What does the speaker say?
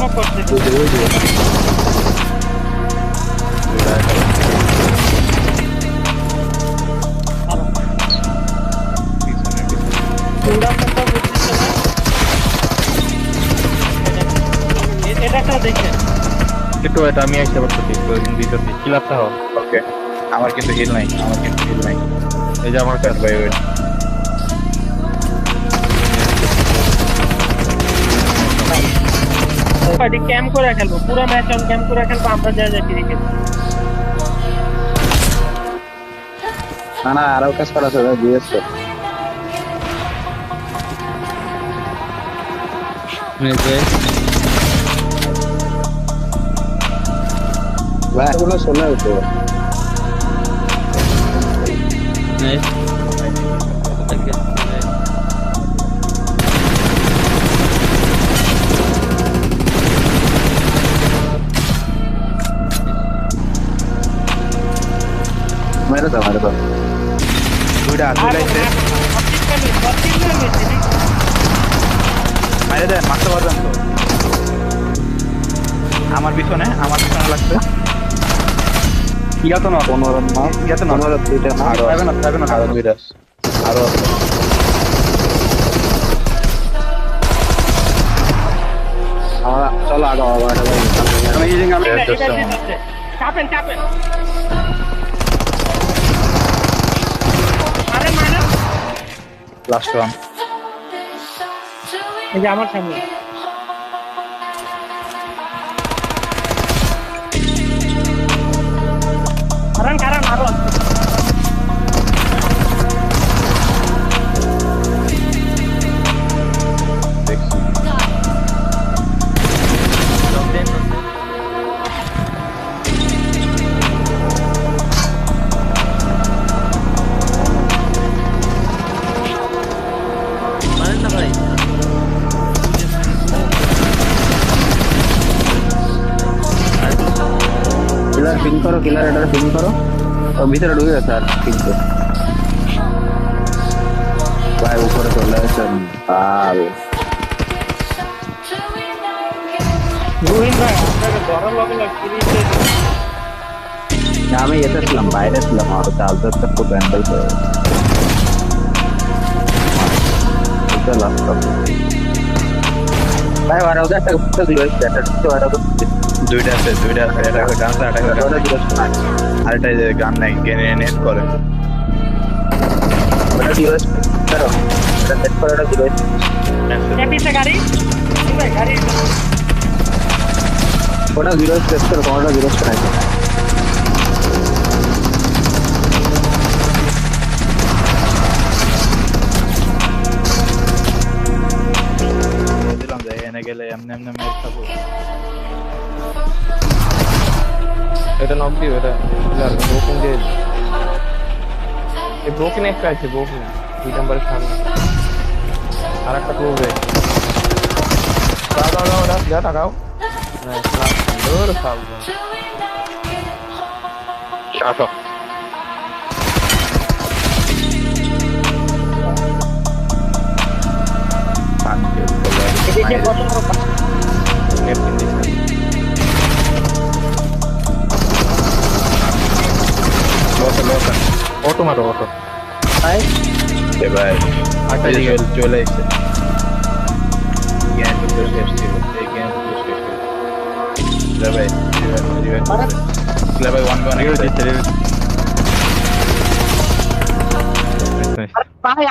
knock করছে এটা একটা দেখেন একটু এটা আমি আসতে পারতেছি দিতেছি কিলারটা হোক ওকে আমার কিন্তু হিল নাই এই যে আমার কাছে ভাই ওই পার্টি ক্যাম্প করে খেলবো পুরো ম্যাচ অন ক্যাম্প করে খেলবো আমরা যা যা ফিরে খেলবো না আরো কাজ করা আছে বিএস ভাই কোনো শোনা হতো মেরে দাও দুইটা আসলে মাইরে দেন মারতে পারবেন তো আমার পিছনে লাগছে ইয়াতো না 15 না ইয়াতো না 15 দুইটা না আরো আরো দুইটা আরো আমরা চলো আগে আমি ইজিং আমি চাপেন আরে মাইনা লাস্ট ওয়ান এই যে আমার সামনে কারণ আরো কিলার এটা পিন করো ও ভিতরে ঢুকে গেছে আর কিন্তু ভাই উপরে চলে আসেন রোহিন ভাই আপনাকে ধরার লগে আমি এতে ছিলাম বাইরে ছিলাম আর চার্জারটা খুব হ্যান্ডেল করে ভাই আর ওদের একটা কুত্তা দিল দুইটা আছে এটা গান আরেকটা যে গান নাই নেট করে ওটা ডিভাইস করো এটা সেট করো এটা ডিভাইস পিছে গাড়ি ভাই গাড়ি ওটা ডিভাইস সেট করো কোনটা ডিভাইস করাই দিলাম যে এনে গেলে এমনি মেরে খাবো এটা নক দিও এটা ব্রোকেন দিয়ে এই ব্রোকেন একটা আছে ব্রোকেন 2 নম্বরের সামনে আর একটা ক্লোজে দাও যা টাকাও না সুন্দর খাবো শাটো এদিকে কত নেপকিন দিছে লোটা অটো মারো অটো ভাই এ ভাই আটা দিকে চলে এসেছে জ্ঞান তো শেষ ছিল এই জ্ঞান তো শেষ ছিল লে ভাই লে ভাই 1 1 ভাই